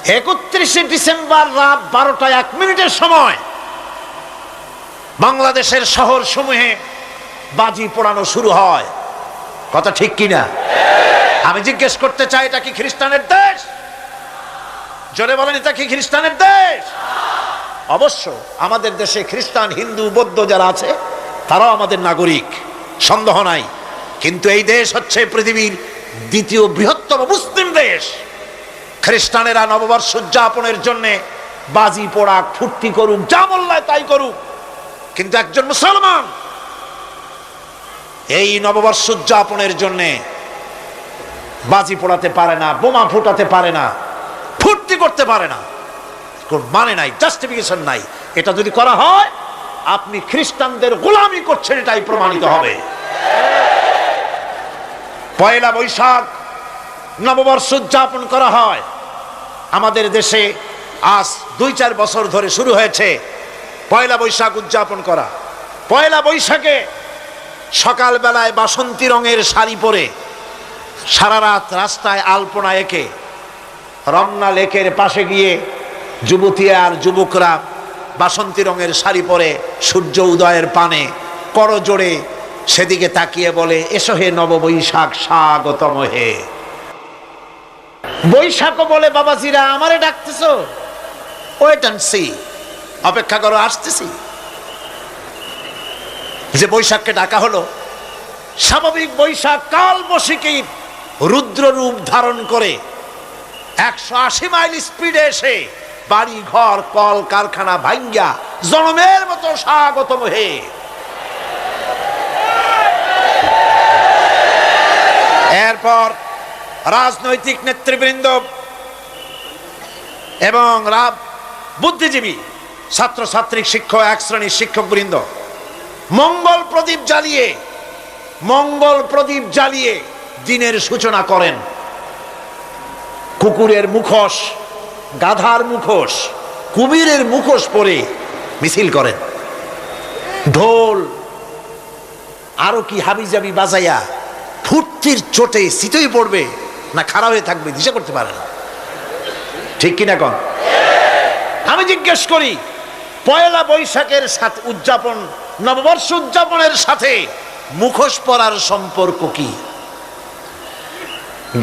31শে December রাত 12টা 1 মিনিটের সময় বাংলাদেশের শহর সমূহে বাজি পোড়ানো শুরু হয়। কথা ঠিক কিনা? আমি জিজ্ঞেস করতে চাই, এটা কি খ্রিস্টানের দেশ? জোরে বলেন, এটা কি খ্রিস্টানের দেশ? অবশ্য আমাদের দেশে খ্রিস্টান, হিন্দু, বৌদ্ধ যারা আছে তারাও আমাদের নাগরিক, সন্দেহ নাই। কিন্তু এই দেশ হচ্ছে পৃথিবীর দ্বিতীয় বৃহত্তম মুসলিম দেশ। খ্রিস্টানেরা নববর্ষ উদযাপনের জন্য বাজি পোড়াক, ফুর্তি করুক, যা মোল্লায় তাই করুক, কিন্তু একজন মুসলমান এই নববর্ষ উদযাপনের জন্য বাজি পোড়াতে পারে না, বোমা ফুটাতে পারে না, ফুর্তি করতে পারে না। কোন মানে নাই, জাস্টিফিকেশন নাই। এটা যদি করা হয় আপনি খ্রিস্টানদের গোলামি করছেন, এটাই প্রমাণিত হবে। পয়লা বৈশাখ নববর্ষ উদযাপন করা হয় আমাদের দেশে। আজ 2-4 বছর ধরে শুরু হয়েছে পয়লা বৈশাখ উদযাপন করা। পয়লা বৈশাখে সকালবেলায় বাসন্তী রঙের শাড়ি পরে সারা রাত রাস্তায় আলপনা এঁকে রমনা লেকের পাশে গিয়ে যুবতী আর যুবকরা বাসন্তী রঙের শাড়ি পরে সূর্য উদয়ের পানে করজোড়ে সেদিকে তাকিয়ে বলে, এসো হে নববৈশাখ, স্বাগতম হে। বৈশাখও বলে, বাবাজিরা আমারে ডাকতেছো? ওয়েট এন্ড সি, অপেক্ষা করো, আসতেছি। যে বৈশাখকে ডাকা হলো, স্বাভাবিক বৈশাখ কাল বৈশাখী রুদ্র রূপ ধারণ করে 180 মাইল স্পিডে এসে বাড়ি ঘর কল কারখানা ভাঙ্গা জনমের মতো স্বাগতম হে। এরপর রাজনৈতিক নেতৃবৃন্দ এবং বুদ্ধিজীবী, ছাত্রছাত্রী, শিক্ষক, এক শ্রেণীর শিক্ষকবৃন্দ মঙ্গল প্রদীপ জ্বালিয়ে দিনের সূচনা করেন। কুকুরের মুখোশ, গাধার মুখোশ, কুমিরের মুখোশ পরে মিছিল করেন। ঢোল আরো কি হাবিজাবি বাজাইয়া ফুর্তির চোটে শীতই পড়বে না খারাপ হয়ে থাকবে দিশা করতে পারে না। ঠিক কিনা কন? আমি জিজ্ঞেস করি, পয়লা বৈশাখের সাথে উদযাপন, নববর্ষ উদযাপনের সাথে মুখোশ পরার সম্পর্ক কি?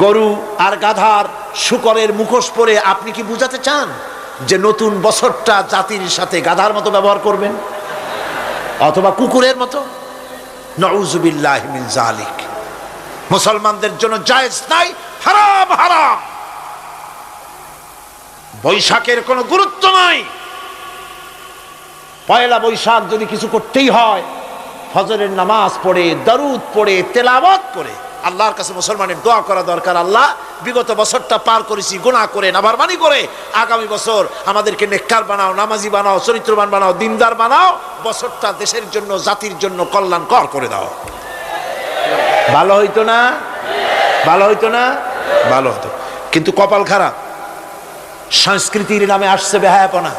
গরু আর গাধার শূকরের মুখোশ পরে আপনি কি বুঝাতে চান যে নতুন বছরটা জাতির সাথে গাধার মতো ব্যবহার করবেন অথবা কুকুরের মতো? নাউযুবিল্লাহি মিন যালিক। মুসলমানদের জন্য জায়েজ নাই, হারাম হারাম। বৈশাখের কোনো গুরুত্ব নাই। পয়লা বৈশাখ যদি কিছু করতেই হয়, ফজরের নামাজ পড়ে, দরুদ পড়ে, তেলাওয়াত করে আল্লাহর কাছে মুসলমানের দোয়া করা দরকার। আল্লাহ, বিগত বছরটা পার করেছি গুনাহ করে, নাফরমানি করে, আগামী বছর আমাদেরকে নেককার বানাও, নামাজি বানাও, চরিত্রবান বানাও, দিনদার বানাও। বছরটা দেশের জন্য, জাতির জন্য কল্যাণকর করে দাও। ভালো হইতো না? ভালো হইতো না? ভালো হতো। কিন্তু কপাল খারাপ, সংস্কৃতির নামে আসছে বেহায়াপনা।